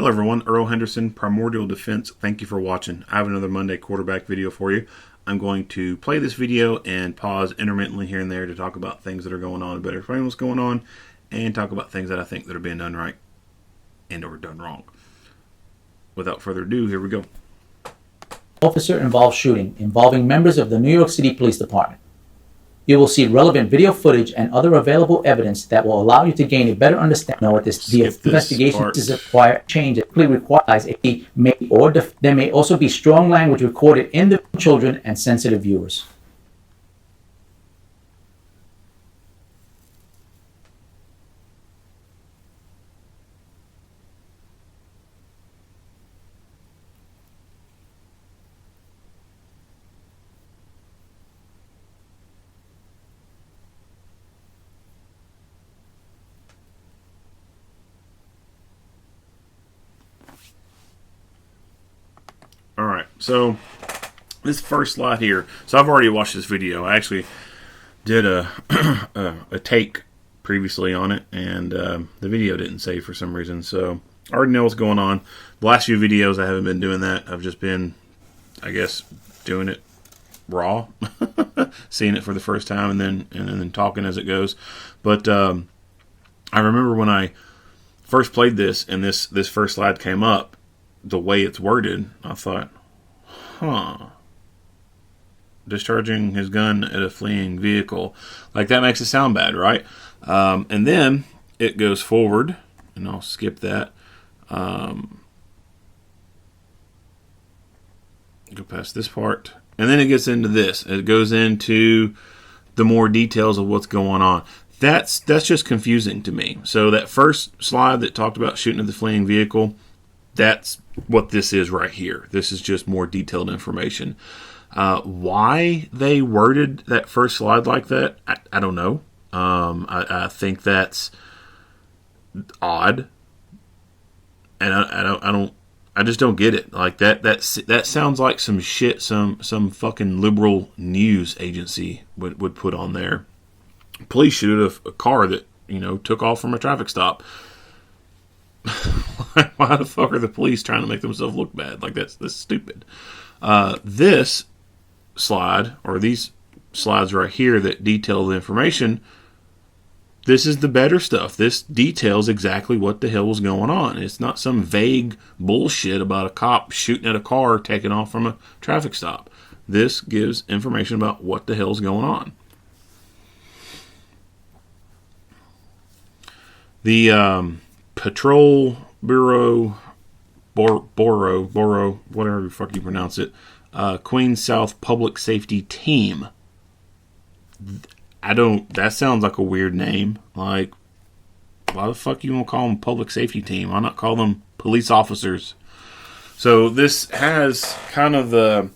Hello everyone, Earl Henderson, Primordial Defense. Thank you for watching. I have another Monday quarterback video for you. I'm going to play this video and pause intermittently here and there to talk about things that are going on, better explain what's going on, and talk about things that I think that are being done right and or done wrong. Without further ado, here we go. Officer-involved shooting involving members of the New York City Police Department. You will see relevant video footage and other available evidence that will allow you to gain a better understanding of what this investigation is required. Change it requires there may also be strong language recorded in the children and sensitive viewers. Alright, so this first slide here. So I've already watched this video. I actually did a take previously on it, and the video didn't save for some reason. So I already know what's going on. The last few videos I haven't been doing that. I've just been, I guess, doing it raw, seeing it for the first time, and then talking as it goes. But I remember when I first played this, and this first slide came up, the way it's worded, I thought, discharging his gun at a fleeing vehicle. Like, that makes it sound bad, right? And then it goes forward, and I'll skip that. Go past this part. And then it gets into this. It goes into the more details of what's going on. That's just confusing to me. So that first slide that talked about shooting at the fleeing vehicle, that's what this is right here. This is just more detailed information. Why they worded that first slide like that, I don't know. I think that's odd, and I just don't get it. Like that sounds like some shit some fucking liberal news agency would put on there. Police shoot a car that took off from a traffic stop. Why the fuck are the police trying to make themselves look bad? Like, that's stupid. This slide, or these slides right here that detail the information, this is the better stuff. This details exactly what the hell was going on. It's not some vague bullshit about a cop shooting at a car taking off from a traffic stop. This gives information about what the hell's going on. The Patrol Bureau, Borough, whatever the fuck you pronounce it, Queens South Public Safety Team. That sounds like a weird name. Like, why the fuck you want to call them Public Safety Team? Why not call them police officers? So this has kind of the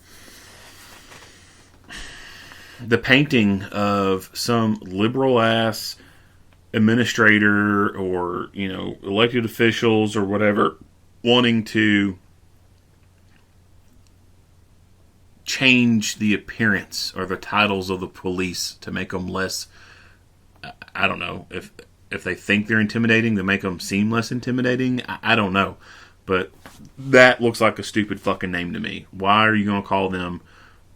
painting of some liberal ass administrator or elected officials or whatever wanting to change the appearance or the titles of the police to make them less, I don't know, if they think they're intimidating, to make them seem less intimidating. I don't know, but that looks like a stupid fucking name to me. Why are you going to call them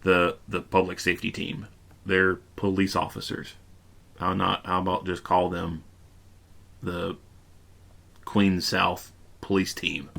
the public safety team? They're police officers. How about just call them the Queens South Police Team?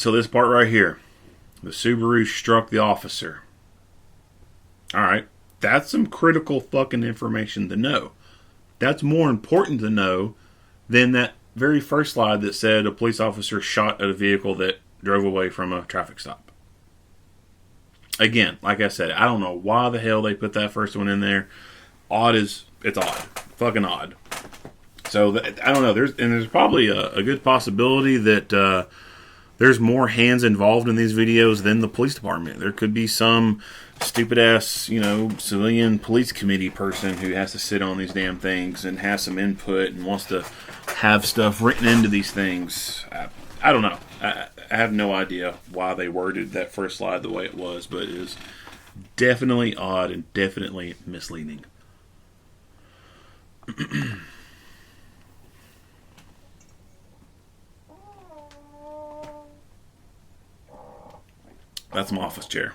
So this part right here, the Subaru struck the officer. All right, that's some critical fucking information to know. That's more important to know than that very first slide that said a police officer shot at a vehicle that drove away from a traffic stop. Again, like I said, I don't know why the hell they put that first one in there. It's odd. Fucking odd. So, I don't know. There's probably a good possibility that there's more hands involved in these videos than the police department. There could be some stupid ass, civilian police committee person who has to sit on these damn things and has some input and wants to have stuff written into these things. I don't know. I have no idea why they worded that first slide the way it was, but it is definitely odd and definitely misleading. That's my office chair.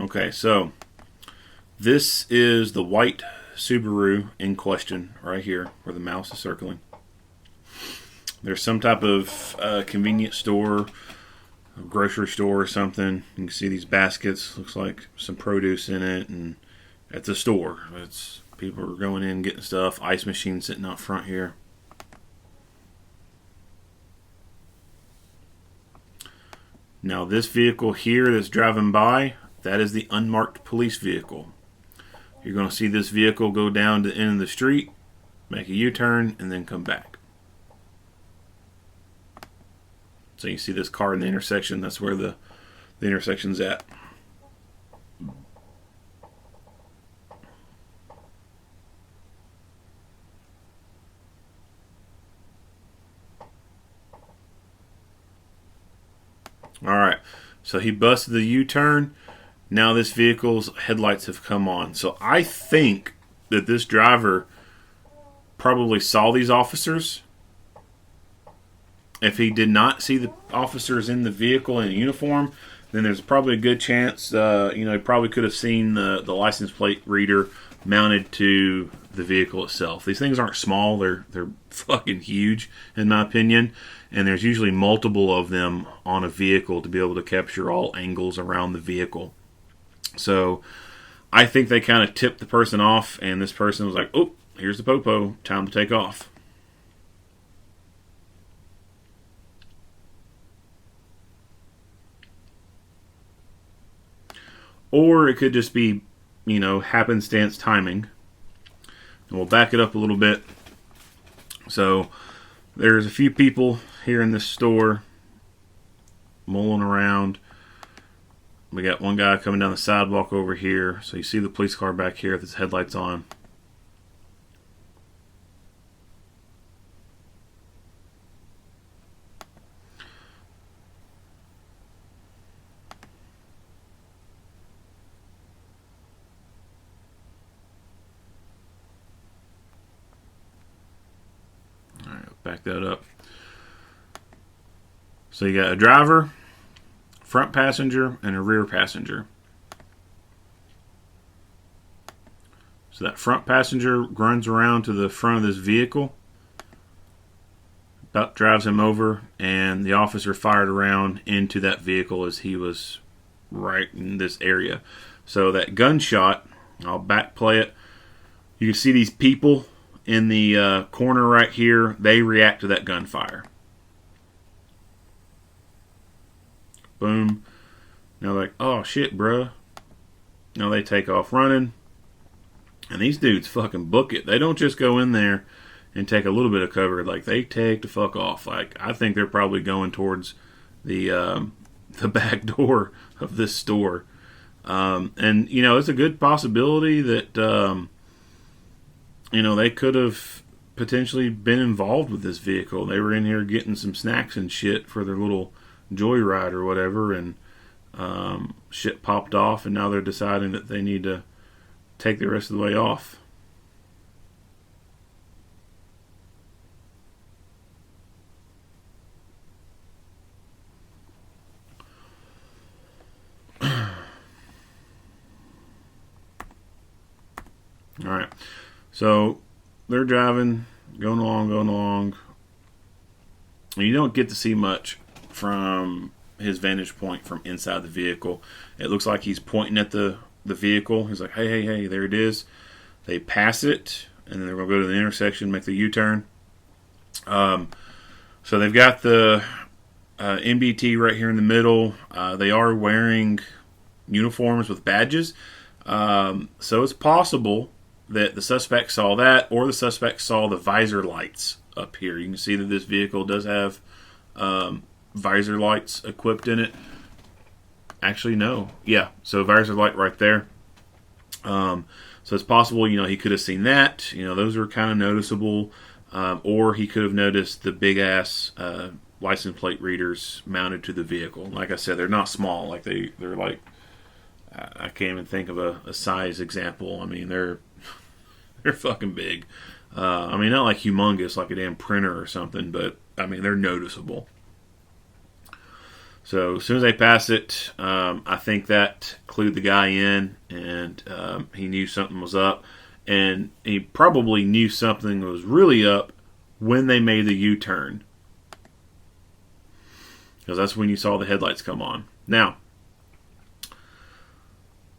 Okay, so this is the white Subaru in question right here where the mouse is circling. There's some type of convenience store, a grocery store or something. You can see these baskets. Looks like some produce in it, and it's a store. It's people are going in getting stuff. Ice machine sitting out front here. Now this vehicle here that's driving by, that is the unmarked police vehicle. You're going to see this vehicle go down to the end of the street, make a U-turn, and then come back. So you see this car in the intersection. That's where the intersection's at. Alright, so he busted the U-turn. Now this vehicle's headlights have come on. So I think that this driver probably saw these officers. If he did not see the officers in the vehicle in uniform, then there's probably a good chance, he probably could have seen the license plate reader mounted to the vehicle itself. These things aren't small. They're fucking huge, in my opinion. And there's usually multiple of them on a vehicle to be able to capture all angles around the vehicle. So I think they kind of tipped the person off, and this person was like, oh, here's the popo, time to take off. Or it could just be, happenstance timing. And we'll back it up a little bit. So there's a few people here in this store mulling around. We got one guy coming down the sidewalk over here. So you see the police car back here with its headlights on. Alright, back that up. So you got a driver, front passenger, and a rear passenger. So that front passenger runs around to the front of this vehicle, about drives him over, and the officer fired around into that vehicle as he was right in this area. So that gunshot, I'll back play it. You can see these people in the corner right here. They react to that gunfire. Boom. Now like, oh shit, bruh. Now they take off running. And these dudes fucking book it. They don't just go in there and take a little bit of cover. Like, they take the fuck off. Like, I think they're probably going towards the back door of this store. And, it's a good possibility that, they could have potentially been involved with this vehicle. They were in here getting some snacks and shit for their little joyride or whatever, and shit popped off, and now they're deciding that they need to take the rest of the way off. All right. So they're driving, going along. And you don't get to see much from his vantage point from inside the vehicle. It looks like he's pointing at the vehicle. He's like, hey, there it is. They pass it, and then they're going to go to the intersection, make the U-turn. So they've got the MBT right here in the middle. They are wearing uniforms with badges. So it's possible that the suspect saw that, or the suspect saw the visor lights up here. You can see that this vehicle does have visor lights equipped in it. Actually, no. Yeah, so visor light right there. So it's possible, he could have seen that. Those are kind of noticeable. Or he could have noticed the big-ass license plate readers mounted to the vehicle. Like I said, they're not small. Like they're like, I can't even think of a size example. I mean, they're fucking big. Not like humongous, like a damn printer or something, but, they're noticeable. So as soon as they pass it, I think that clued the guy in, and he knew something was up. And he probably knew something was really up when they made the U-turn. Because that's when you saw the headlights come on. Now,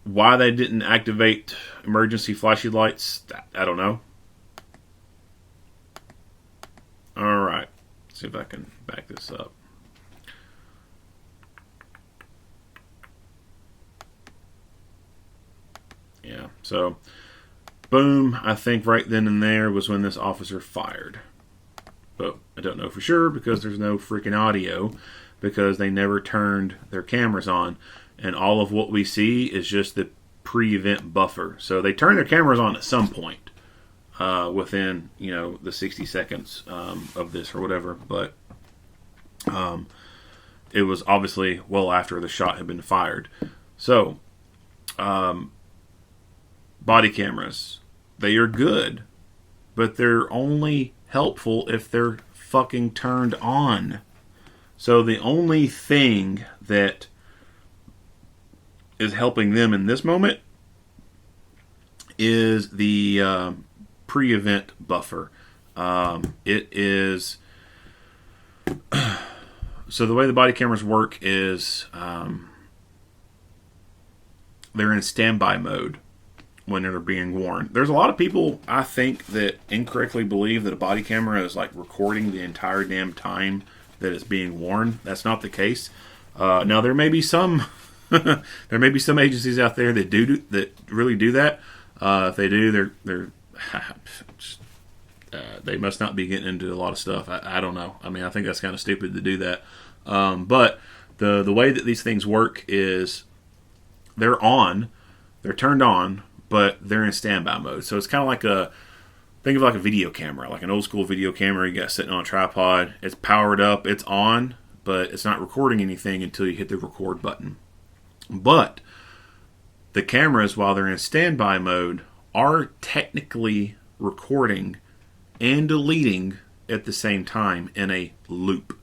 why they didn't activate emergency flashing lights, I don't know. Alright, let's see if I can back this up. Yeah, so boom, I think right then and there was when this officer fired. But I don't know for sure because there's no freaking audio, because they never turned their cameras on. And all of what we see is just the pre-event buffer. So they turned their cameras on at some point within, the 60 seconds of this or whatever. But it was obviously well after the shot had been fired. So, body cameras, they are good, but they're only helpful if they're fucking turned on. So the only thing that is helping them in this moment is the pre-event buffer. It is so the way the body cameras work is they're in standby mode when they're being worn. There's a lot of people, I think, that incorrectly believe that a body camera is like recording the entire damn time that it's being worn. That's not the case. Now there may be some agencies out there that really do that. If they do, they're they must not be getting into a lot of stuff. I don't know. I think that's kind of stupid to do that. But the way that these things work is they're turned on, but they're in standby mode. So it's kind of like think of like a video camera, like an old school video camera you got sitting on a tripod. It's powered up, it's on, but it's not recording anything until you hit the record button. But the cameras, while they're in standby mode, are technically recording and deleting at the same time in a loop.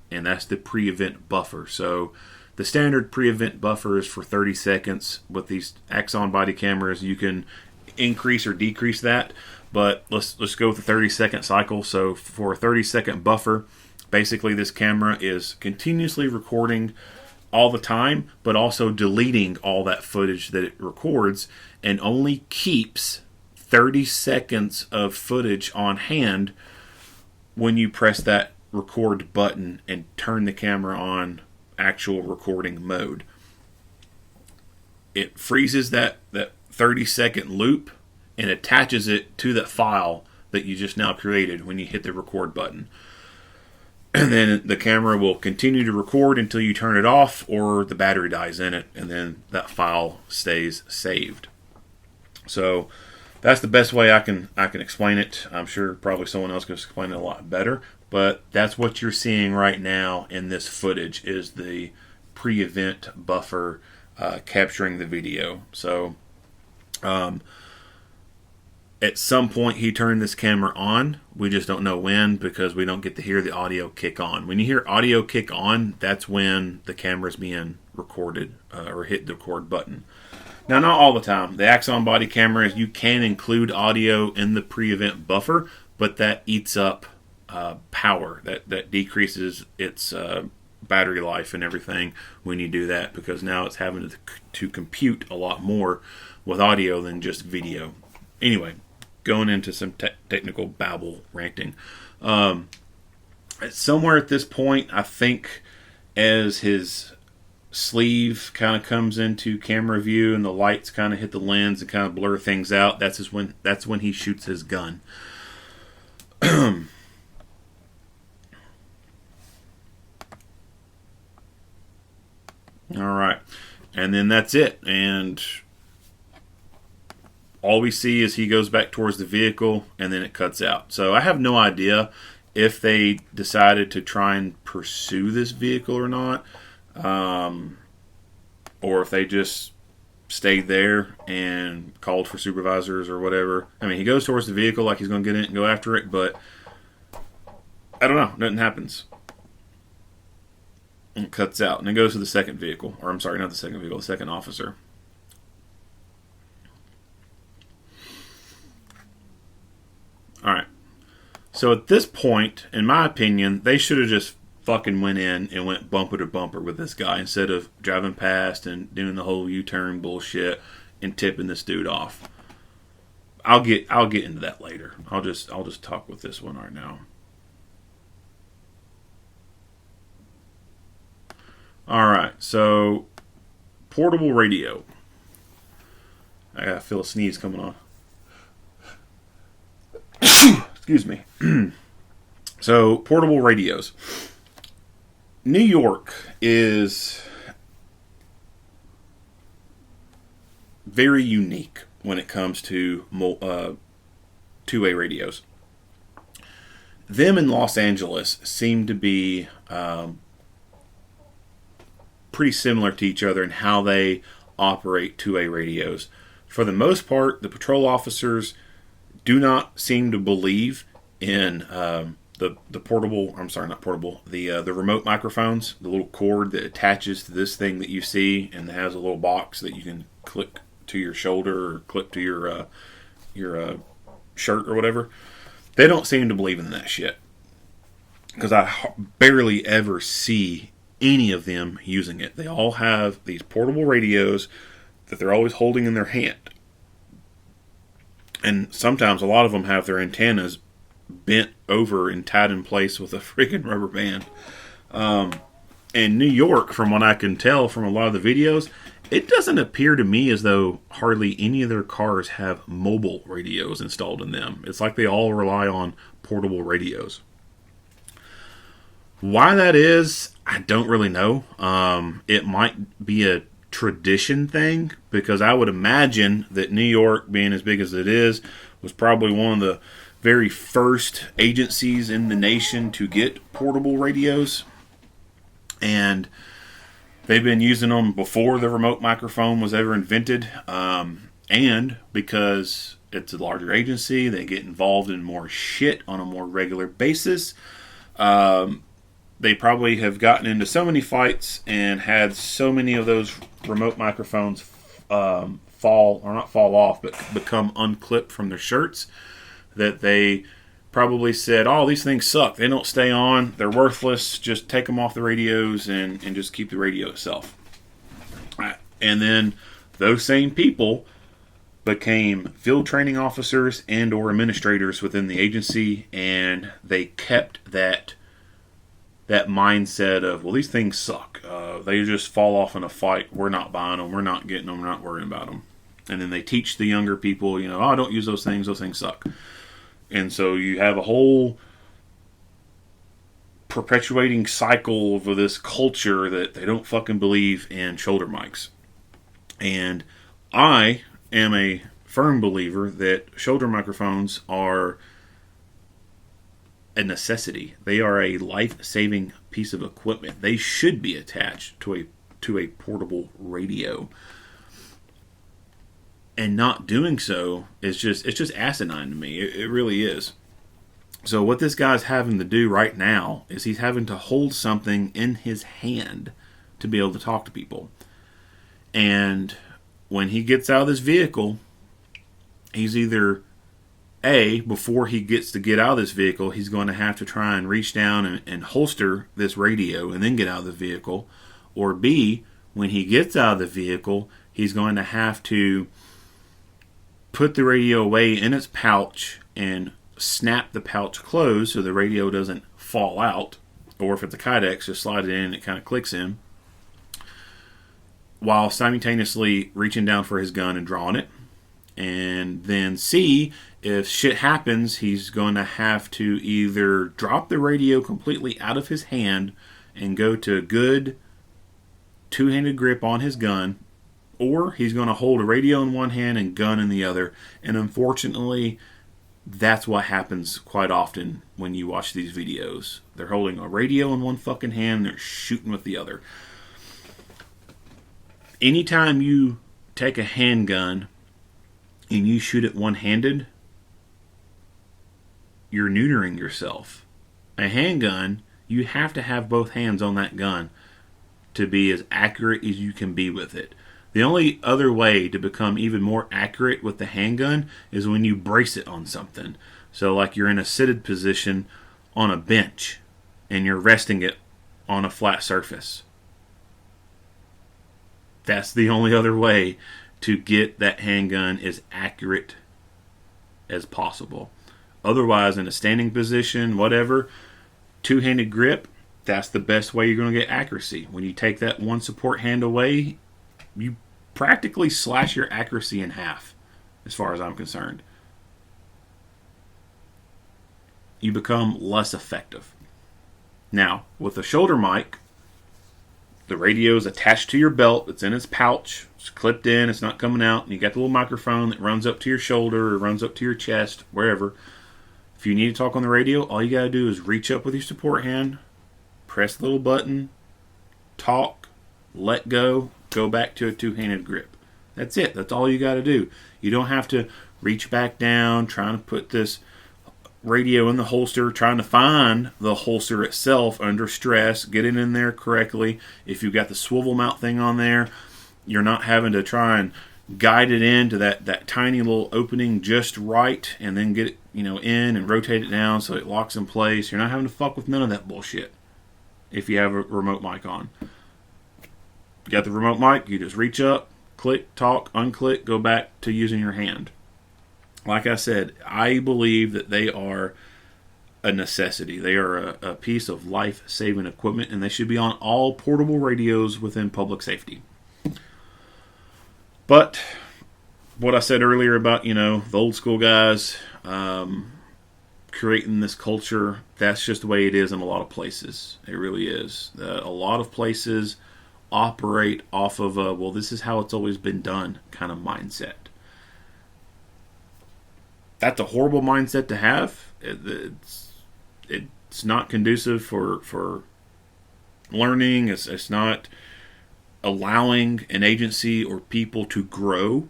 And that's the pre-event buffer. So the standard pre-event buffer is for 30 seconds. With these Axon body cameras, you can increase or decrease that. But let's go with the 30-second cycle. So for a 30-second buffer, basically this camera is continuously recording all the time, but also deleting all that footage that it records, and only keeps 30 seconds of footage on hand when you press that record button and turn the camera on actual recording mode. It freezes that 30-second loop and attaches it to that file that you just now created when you hit the record button. And then the camera will continue to record until you turn it off or the battery dies in it, and then that file stays saved. So that's the best way I can explain it. I'm sure probably someone else can explain it a lot better, but that's what you're seeing right now in this footage is the pre-event buffer capturing the video. So at some point he turned this camera on. We just don't know when, because we don't get to hear the audio kick on. When you hear audio kick on, that's when the camera's being recorded or hit the record button. Now, not all the time. The Axon body cameras, you can include audio in the pre-event buffer, but that eats up power. That decreases its battery life and everything when you do that, because now it's having to compute a lot more with audio than just video. Anyway, going into some technical babble ranting. Somewhere at this point, I think as his sleeve kind of comes into camera view and the lights kind of hit the lens and kind of blur things out, that's when he shoots his gun. All right, and then that's it, and all we see is he goes back towards the vehicle, and then it cuts out. So I have no idea if they decided to try and pursue this vehicle or not, or if they just stayed there and called for supervisors or whatever. I mean, he goes towards the vehicle like he's going to get in it and go after it, but I don't know. Nothing happens. And it cuts out, and it goes to the second vehicle. Or I'm sorry, not the second vehicle, the second officer. Alright. So at this point, in my opinion, they should have just fucking went in and went bumper to bumper with this guy instead of driving past and doing the whole U-turn bullshit and tipping this dude off. I'll get into that later. I'll just talk with this one right now. Alright, so portable radio. I gotta feel a sneeze coming on. Excuse me. So, portable radios. New York is very unique when it comes to two-way radios. Them in Los Angeles seem to be pretty similar to each other in how they operate two-way radios. For the most part, the patrol officers do not seem to believe in the portable. I'm sorry, not portable. The remote microphones, the little cord that attaches to this thing that you see, and has a little box that you can click to your shoulder or clip to your shirt or whatever. They don't seem to believe in that shit, because I barely ever see any of them using it. They all have these portable radios that they're always holding in their hand. And sometimes a lot of them have their antennas bent over and tied in place with a freaking rubber band. In New York, from what I can tell from a lot of the videos, it doesn't appear to me as though hardly any of their cars have mobile radios installed in them. It's like they all rely on portable radios. Why that is, I don't really know. It might be a tradition thing, because I would imagine that New York, being as big as it is, was probably one of the very first agencies in the nation to get portable radios, and they've been using them before the remote microphone was ever invented, and because it's a larger agency, they get involved in more shit on a more regular basis. They probably have gotten into so many fights and had so many of those remote microphones fall off, but become unclipped from their shirts, that they probably said, oh, these things suck. They don't stay on. They're worthless. Just take them off the radios and just keep the radio itself. And then those same people became field training officers and or administrators within the agency, and they kept that mindset of, well, these things suck. They just fall off in a fight. We're not buying them. We're not getting them. We're not worrying about them. And then they teach the younger people, oh, don't use those things. Those things suck. And so you have a whole perpetuating cycle of this culture that they don't fucking believe in shoulder mics. And I am a firm believer that shoulder microphones are a necessity. They are a life-saving piece of equipment. They should be attached to a portable radio. And not doing so is just asinine to me. It really is. So what this guy's having to do right now is he's having to hold something in his hand to be able to talk to people. And when he gets out of this vehicle, he's either before he gets to get out of this vehicle, he's going to have to try and reach down and holster this radio and then get out of the vehicle. Or B, when he gets out of the vehicle, he's going to have to put the radio away in its pouch and snap the pouch closed so the radio doesn't fall out. Or if it's a Kydex, just slide it in and it kind of clicks in, while simultaneously reaching down for his gun and drawing it. And then C, if shit happens, he's going to have to either drop the radio completely out of his hand and go to a good two-handed grip on his gun, or he's going to hold a radio in one hand and gun in the other. And unfortunately, that's what happens quite often when you watch these videos. They're holding a radio in one fucking hand, they're shooting with the other. Anytime you take a handgun and you shoot it one-handed, you're neutering yourself. A handgun, you have to have both hands on that gun to be as accurate as you can be with it. The only other way to become even more accurate with the handgun is when you brace it on something. So like you're in a seated position on a bench and you're resting it on a flat surface. That's the only other way to get that handgun as accurate as possible. Otherwise, in a standing position, whatever, two-handed grip, that's the best way you're going to get accuracy. When you take that one support hand away, you practically slash your accuracy in half, as far as I'm concerned. You become less effective. Now, with a shoulder mic, the radio is attached to your belt. It's in its pouch. It's clipped in. It's not coming out. And you got the little microphone that runs up to your shoulder or runs up to your chest, wherever. If you need to talk on the radio, all you got to do is reach up with your support hand, press the little button, talk, let go, go back to a two-handed grip. That's it. That's all you got to do. You don't have to reach back down, trying to put this radio in the holster, trying to find the holster itself under stress, get it in there correctly. If you've got the swivel mount thing on there, you're not having to try and guide it into that tiny little opening just right and then get it, in and rotate it down so it locks in place. You're not having to fuck with none of that bullshit if you have a remote mic on. You got the remote mic, you just reach up, click, talk, unclick, go back to using your hand. Like I said, I believe that they are a necessity. They are a piece of life-saving equipment, and they should be on all portable radios within public safety. But what I said earlier about, the old school guys creating this culture, that's just the way it is in a lot of places. It really is. A lot of places operate off of a, well, this is how it's always been done kind of mindset. That's a horrible mindset to have. It's not conducive for learning. It's not allowing an agency or people to grow.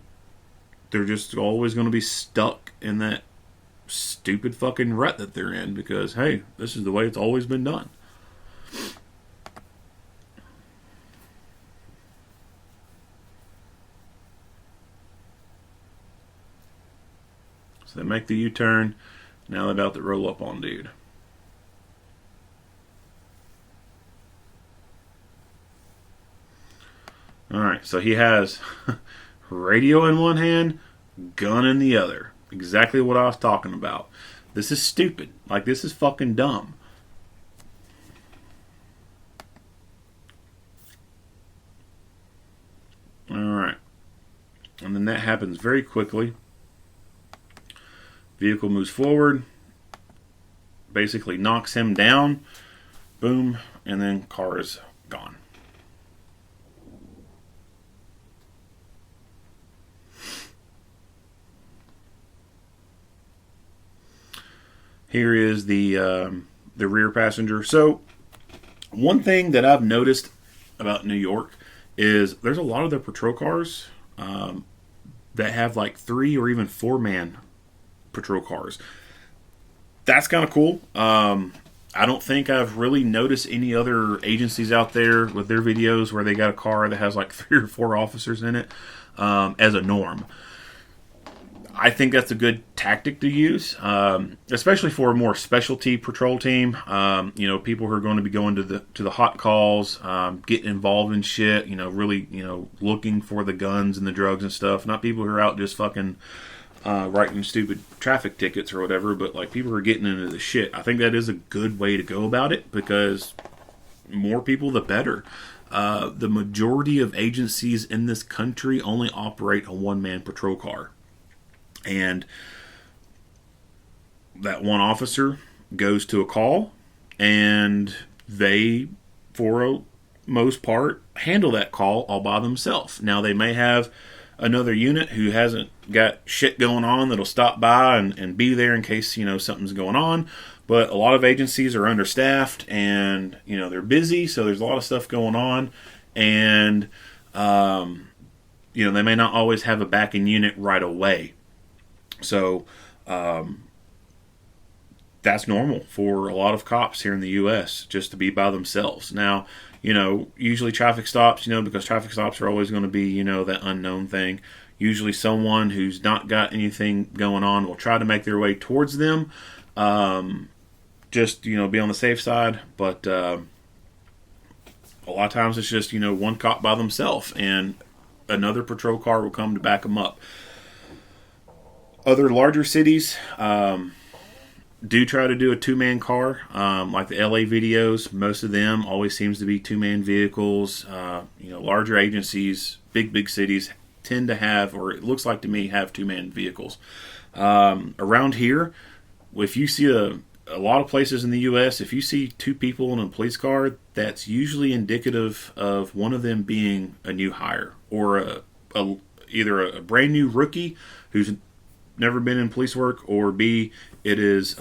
They're just always going to be stuck in that stupid fucking rut that they're in because, hey, this is the way it's always been done. So they make the U-turn. Now they're about to roll up on dude. Alright, so he has radio in one hand, gun in the other. Exactly what I was talking about. This is stupid. Like, this is fucking dumb. Alright. And then that happens very quickly. Vehicle moves forward. Basically knocks him down. Boom. And then car is gone. Here is the rear passenger. So, one thing that I've noticed about New York is there's a lot of their patrol cars that have like 3 or even 4-man patrol cars. That's kind of cool. I don't think I've really noticed any other agencies out there with their videos where they got a car that has like 3 or 4 officers in it. as a norm. I think that's a good tactic to use, especially for a more specialty patrol team. People who are going to be going to the hot calls, getting involved in shit. Really, looking for the guns and the drugs and stuff. Not people who are out just fucking writing stupid traffic tickets or whatever, but like people who are getting into the shit. I think that is a good way to go about it because more people, the better. The majority of agencies in this country only operate a one-man patrol car. And that one officer goes to a call, and they, for a most part, handle that call all by themselves. Now, they may have another unit who hasn't got shit going on that'll stop by and be there in case, something's going on. But a lot of agencies are understaffed, and, they're busy, so there's a lot of stuff going on. And, they may not always have a backing unit right away. So, that's normal for a lot of cops here in the U.S. just to be by themselves. Now, usually traffic stops, because traffic stops are always going to be, that unknown thing. Usually someone who's not got anything going on will try to make their way towards them. Just, be on the safe side. But a lot of times it's just, one cop by themselves and another patrol car will come to back them up. Other larger cities do try to do a two-man car, like the LA videos. Most of them always seems to be two-man vehicles. Larger agencies, big cities tend to have, or it looks like to me, have two-man vehicles. Around here, if you see a lot of places in the U.S., if you see two people in a police car, that's usually indicative of one of them being a new hire or either a brand new rookie who's never been in police work, or B, it is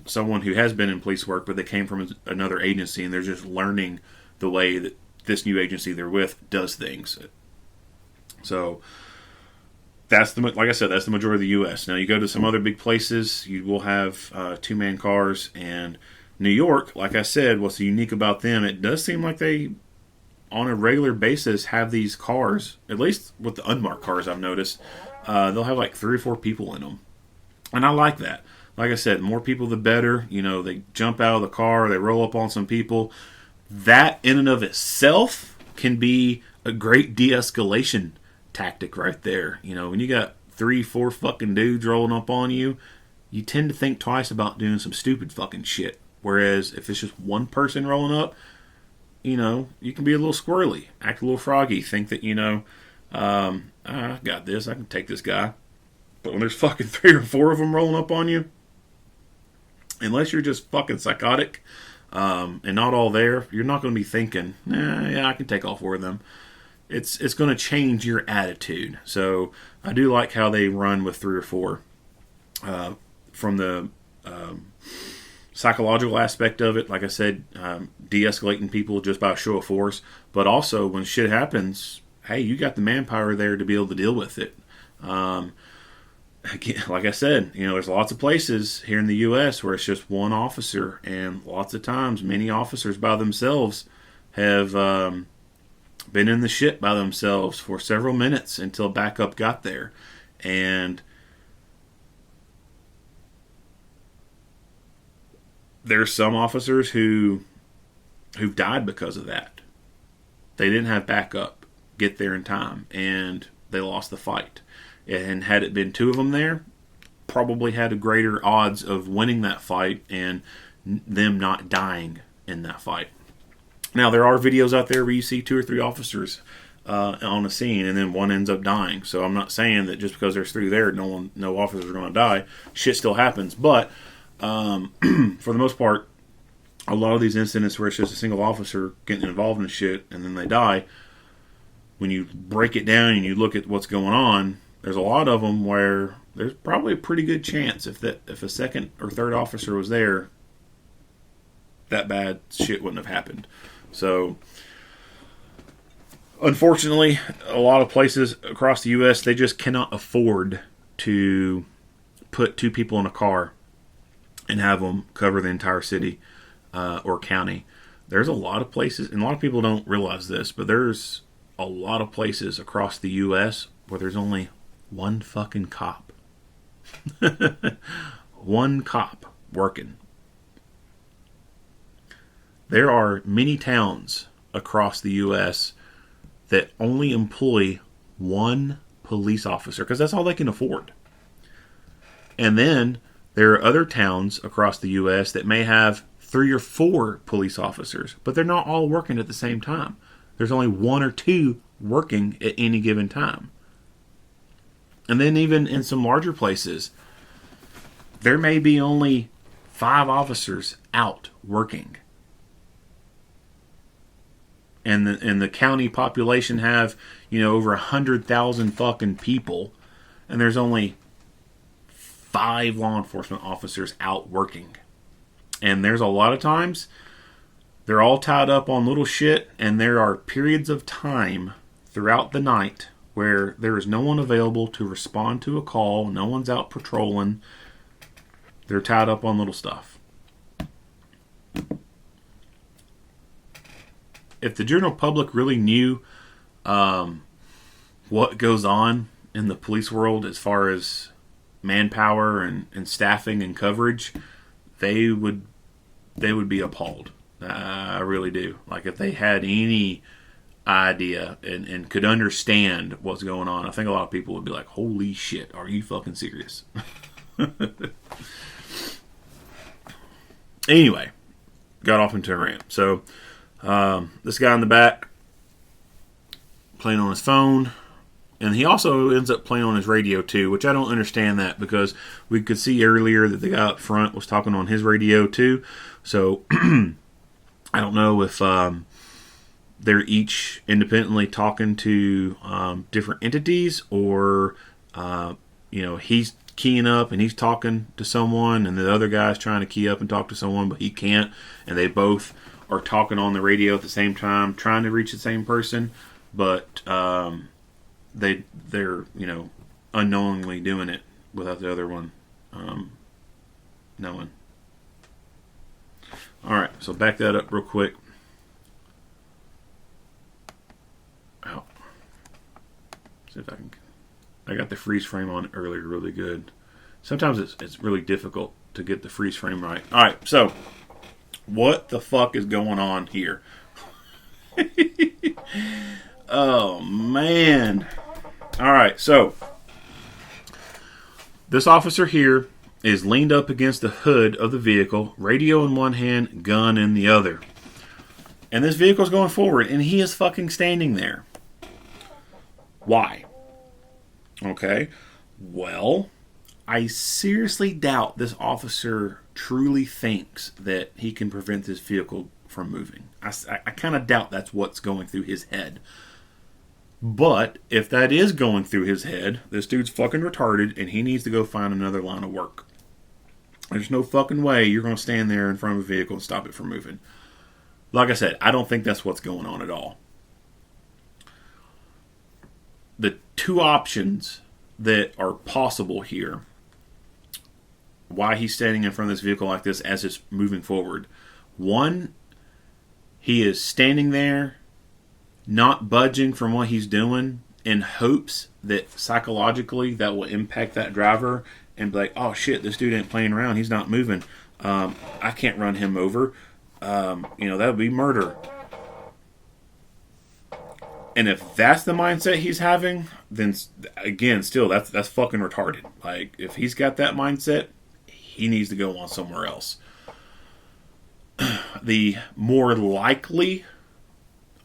someone who has been in police work, but they came from another agency and they're just learning the way that this new agency they're with does things. So like I said, that's the majority of the U.S. Now you go to some other big places, you will have two-man cars. And New York, like I said, what's unique about them, it does seem like they, on a regular basis, have these cars, at least with the unmarked cars I've noticed, they'll have like 3 or 4 people in them. And I like that. Like I said, more people the better. They jump out of the car, they roll up on some people. That in and of itself can be a great de-escalation tactic right there. When you got 3, 4 fucking dudes rolling up on you, you tend to think twice about doing some stupid fucking shit. Whereas if it's just one person rolling up, you can be a little squirrely, act a little froggy, think that, I got this, I can take this guy. But when there's fucking 3 or 4 of them rolling up on you, unless you're just fucking psychotic and not all there, you're not going to be thinking, yeah, I can take all 4 of them. It's going to change your attitude. So I do like how they run with 3 or 4 from the psychological aspect of it. Like I said, de-escalating people just by a show of force. But also when shit happens, hey, you got the manpower there to be able to deal with it. Again, like I said, there's lots of places here in the U.S. where it's just one officer, and lots of times many officers by themselves have been in the shit by themselves for several minutes until backup got there. And there's some officers who've died because of that. They didn't have backup get there in time, and they lost the fight. And had it been 2 of them there, probably had a greater odds of winning that fight and them not dying in that fight. Now, there are videos out there where you see 2 or 3 officers on a scene, and then one ends up dying. So I'm not saying that just because there's 3 there, no officers are going to die. Shit still happens. But for the most part, a lot of these incidents where it's just a single officer getting involved in shit and then they die, when you break it down and you look at what's going on, there's a lot of them where there's probably a pretty good chance if a second or third officer was there, that bad shit wouldn't have happened. So, unfortunately, a lot of places across the U.S., they just cannot afford to put 2 people in a car and have them cover the entire city or county. There's a lot of places, and a lot of people don't realize this, but there's a lot of places across the U.S. where there's only one fucking cop. One cop working. There are many towns across the U.S. that only employ one police officer because that's all they can afford. And then there are other towns across the U.S. that may have 3 or 4 police officers, but they're not all working at the same time. There's only 1 or 2 working at any given time. And then even in some larger places, there may be only 5 officers out working. And the county population have, over 100,000 fucking people, and there's only 5 law enforcement officers out working. And there's a lot of times they're all tied up on little shit, and there are periods of time throughout the night where there is no one available to respond to a call, no one's out patrolling. They're tied up on little stuff. If the general public really knew what goes on in the police world as far as manpower and staffing and coverage, they would be appalled. I really do. Like, if they had any idea and could understand what's going on, I think a lot of people would be like, holy shit, are you fucking serious? Anyway, got off into a rant. So this guy in the back playing on his phone, and he also ends up playing on his radio too, which I don't understand that, because we could see earlier that the guy up front was talking on his radio too. So I don't know if they're each independently talking to different entities, or he's keying up and he's talking to someone, and the other guy's trying to key up and talk to someone, but he can't, and they both are talking on the radio at the same time, trying to reach the same person, but they're unknowingly doing it without the other one knowing. All right, so back that up real quick. Oh, see if I can. I got the freeze frame on earlier really good. Sometimes it's really difficult to get the freeze frame right. All right, so what the fuck is going on here? Oh, man. All right, so this officer here is leaned up against the hood of the vehicle, radio in one hand, gun in the other. And this vehicle's going forward, and he is fucking standing there. Why? Okay, well, I seriously doubt this officer truly thinks that he can prevent this vehicle from moving. I kind of doubt that's what's going through his head. But if that is going through his head, this dude's fucking retarded, and he needs to go find another line of work. There's no fucking way you're going to stand there in front of a vehicle and stop it from moving. Like I said, I don't think that's what's going on at all. The 2 options that are possible here, why he's standing in front of this vehicle like this as it's moving forward. 1, he is standing there, not budging from what he's doing, in hopes that psychologically that will impact that driver and be like, oh shit, this dude ain't playing around, he's not moving. I can't run him over. That would be murder. And if that's the mindset he's having, then again, still, that's fucking retarded. Like, if he's got that mindset, he needs to go on somewhere else. The more likely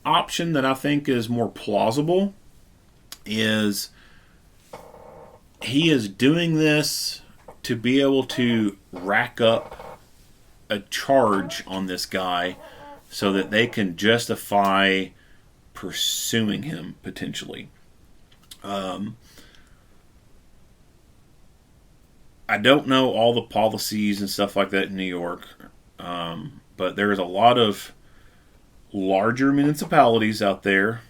option that I think is more plausible is he is doing this to be able to rack up a charge on this guy so that they can justify pursuing him potentially. I don't know all the policies and stuff like that in New York, but there is a lot of larger municipalities out there,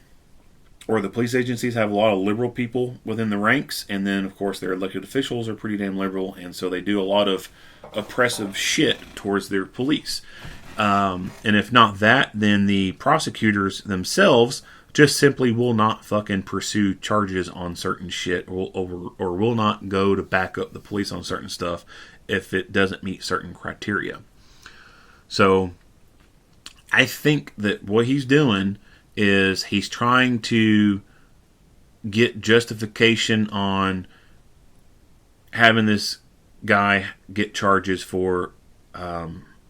or the police agencies have a lot of liberal people within the ranks, and then of course their elected officials are pretty damn liberal, and so they do a lot of oppressive shit towards their police. And if not that, then the prosecutors themselves just simply will not fucking pursue charges on certain shit, or will not go to back up the police on certain stuff if it doesn't meet certain criteria. So I think that what he's doing is he's trying to get justification on having this guy get charges for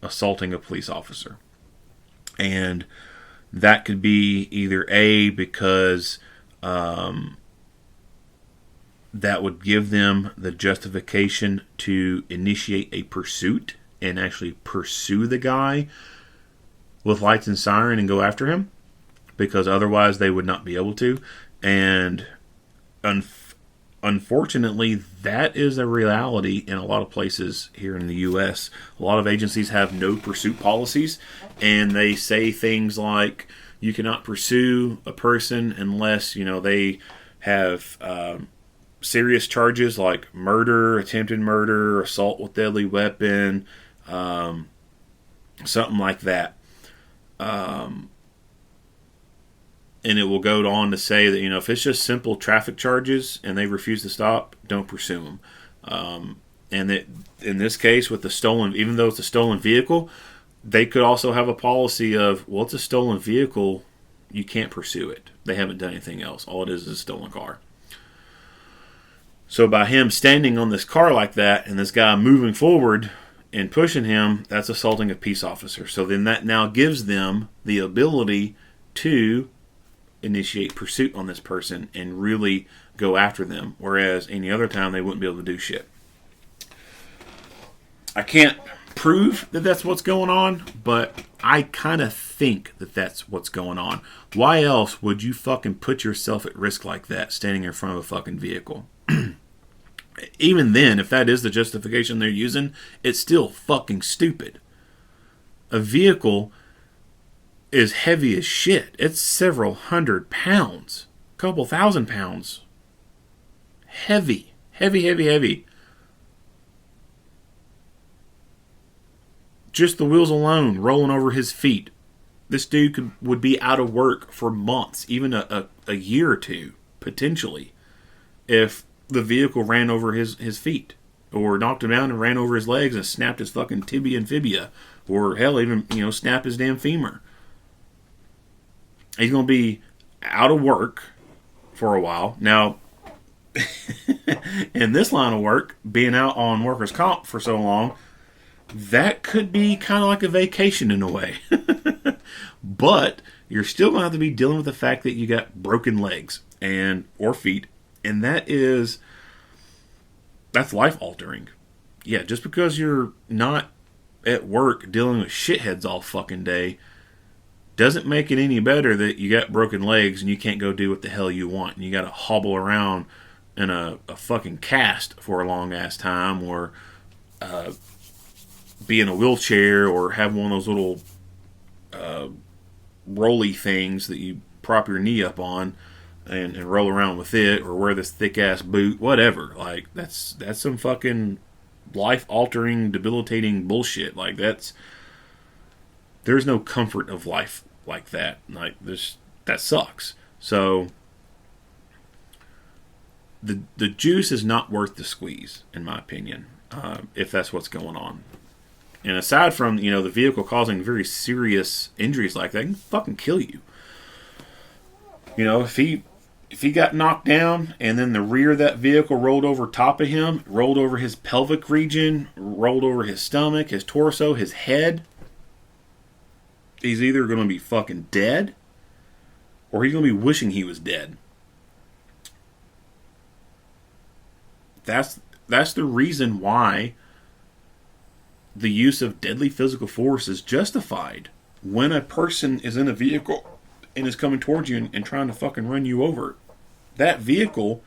assaulting a police officer. And that could be either A, because that would give them the justification to initiate a pursuit and actually pursue the guy with lights and siren and go after him, because otherwise they would not be able to. And unfortunately, that is a reality in a lot of places here in the U.S. A lot of agencies have no pursuit policies, and they say things like you cannot pursue a person unless, they have serious charges like murder, attempted murder, assault with deadly weapon, something like that. And it will go on to say that, if it's just simple traffic charges and they refuse to stop, don't pursue them. And that in this case with the stolen, even though it's a stolen vehicle, they could also have a policy of, well, it's a stolen vehicle, you can't pursue it. They haven't done anything else. All it is a stolen car. So by him standing on this car like that and this guy moving forward and pushing him, that's assaulting a peace officer. So then that now gives them the ability to initiate pursuit on this person and really go after them, whereas any other time they wouldn't be able to do shit. I can't prove that that's what's going on, but I kind of think that that's what's going on. Why else would you fucking put yourself at risk like that standing in front of a fucking vehicle? Even then, if that is the justification they're using, it's still fucking stupid. A vehicle is heavy as shit. It's several hundred pounds. A couple thousand pounds. Heavy. Heavy. Just the wheels alone rolling over his feet. This dude would be out of work for months, even a year or two, potentially, if the vehicle ran over his feet, or knocked him down and ran over his legs and snapped his fucking tibia and fibia, or hell, even, snap his damn femur. He's going to be out of work for a while. Now, in this line of work, being out on workers' comp for so long, that could be kind of like a vacation in a way. But you're still going to have to be dealing with the fact that you got broken legs or feet. And that's life altering. Yeah, just because you're not at work dealing with shitheads all fucking day doesn't make it any better that you got broken legs and you can't go do what the hell you want. And you got to hobble around in a fucking cast for a long ass time, or be in a wheelchair, or have one of those little rolly things that you prop your knee up on and roll around with it, or wear this thick ass boot, whatever. Like, that's some fucking life altering, debilitating bullshit. Like, there's no comfort of life like that. Like, that sucks. So the juice is not worth the squeeze, in my opinion, if that's what's going on. And aside from, the vehicle causing very serious injuries like that, it can fucking kill you. If he got knocked down and then the rear of that vehicle rolled over top of him, rolled over his pelvic region, rolled over his stomach, his torso, his head, he's either going to be fucking dead or he's going to be wishing he was dead. That's the reason why the use of deadly physical force is justified when a person is in a vehicle and is coming towards you and trying to fucking run you over. That vehicle,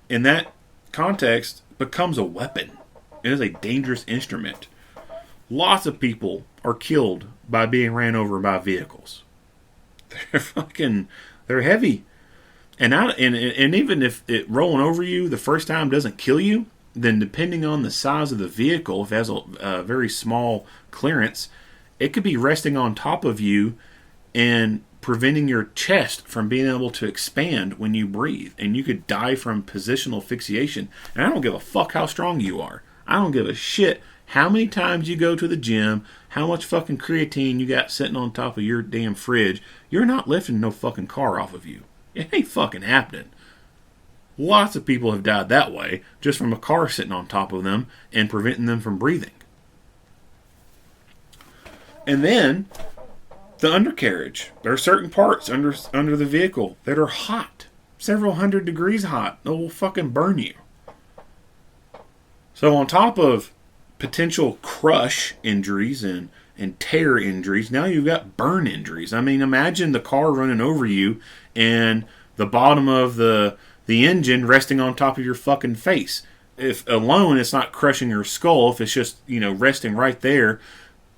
in that context, becomes a weapon. It is a dangerous instrument. Lots of people are killed by being ran over by vehicles. They're heavy. And even if it rolling over you the first time doesn't kill you, then depending on the size of the vehicle, if it has a very small clearance, it could be resting on top of you and preventing your chest from being able to expand when you breathe. And you could die from positional asphyxiation. And I don't give a fuck how strong you are. I don't give a shit how many times you go to the gym, how much fucking creatine you got sitting on top of your damn fridge. You're not lifting no fucking car off of you. It ain't fucking happening. Lots of people have died that way, just from a car sitting on top of them and preventing them from breathing. And then, the undercarriage. There are certain parts under the vehicle that are hot. Several hundred degrees hot. It will fucking burn you. So on top of potential crush injuries and tear injuries, now you've got burn injuries. I mean, imagine the car running over you and the bottom of the engine resting on top of your fucking face. If alone it's not crushing your skull, if it's just, resting right there,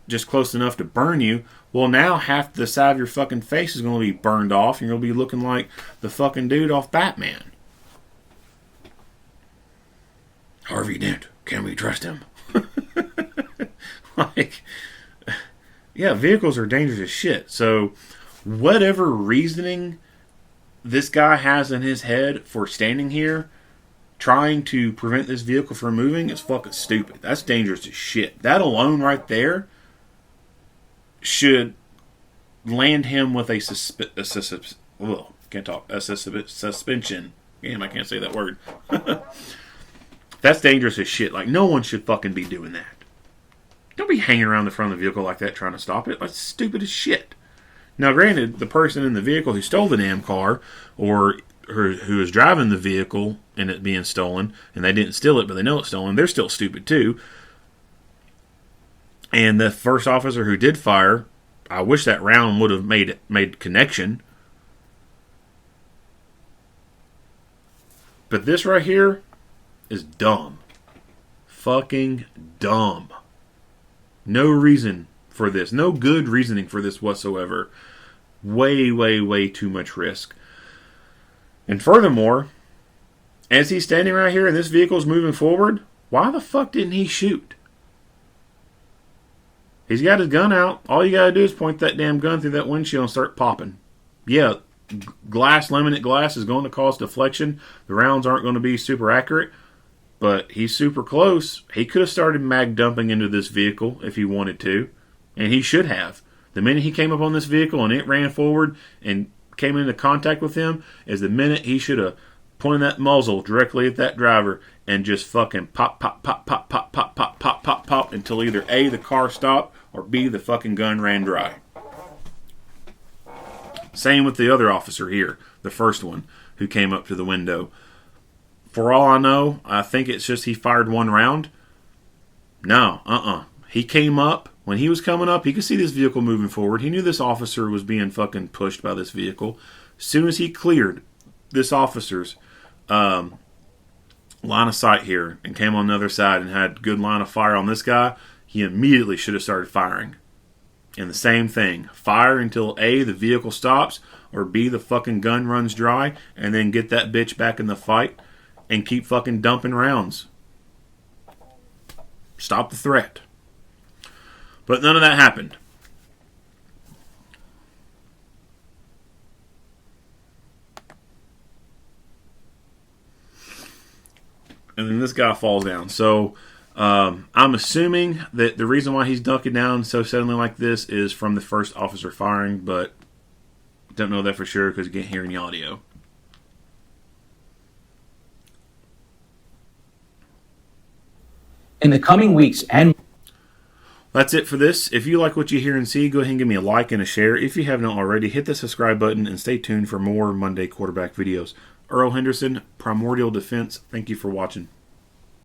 just close enough to burn you, well, now half the side of your fucking face is going to be burned off and you're going to be looking like the fucking dude off Batman. Harvey Dent, can we trust him? Yeah, vehicles are dangerous as shit. So, whatever reasoning this guy has in his head for standing here, trying to prevent this vehicle from moving, is fucking stupid. That's dangerous as shit. That alone right there should land him with a suspension. Damn, I can't say that word. That's dangerous as shit. Like, no one should fucking be doing that. Don't be hanging around the front of the vehicle like that trying to stop it. That's stupid as shit. Now, granted, the person in the vehicle who stole the damn car, or who is driving the vehicle and it being stolen, and they didn't steal it, but they know it's stolen, they're still stupid too. And the first officer who did fire, I wish that round would have made connection. But this right here is dumb. Fucking dumb. No reason for this. No good reasoning for this whatsoever. Way, way, way too much risk. And furthermore, as he's standing right here and this vehicle's moving forward, why the fuck didn't he shoot? He's got his gun out. All you gotta do is point that damn gun through that windshield and start popping. Yeah, laminate glass is going to cause deflection. The rounds aren't going to be super accurate. But he's super close. He could have started mag dumping into this vehicle if he wanted to. And he should have. The minute he came up on this vehicle and it ran forward and came into contact with him is the minute he should have pointed that muzzle directly at that driver and just fucking pop, pop, pop, pop, pop, pop, pop, pop, pop, pop until either A, the car stopped, or B, the fucking gun ran dry. Same with the other officer here, the first one, who came up to the window. For all I know, I think it's just he fired one round. No, He came up. When he was coming up, he could see this vehicle moving forward. He knew this officer was being fucking pushed by this vehicle. As soon as he cleared this officer's line of sight here and came on the other side and had good line of fire on this guy, he immediately should have started firing. And the same thing. Fire until A, the vehicle stops, or B, the fucking gun runs dry, and then get that bitch back in the fight. And keep fucking dumping rounds. Stop the threat. But none of that happened. And then this guy falls down. So I'm assuming that the reason why he's ducking down so suddenly like this is from the first officer firing, but don't know that for sure because you can't hear any audio. In the coming weeks and that's it for this. If you like what you hear and see, go ahead and give me a like and a share. If you have not already, hit the subscribe button and stay tuned for more Monday quarterback videos. Earl Henderson, Primordial Defense. Thank you for watching.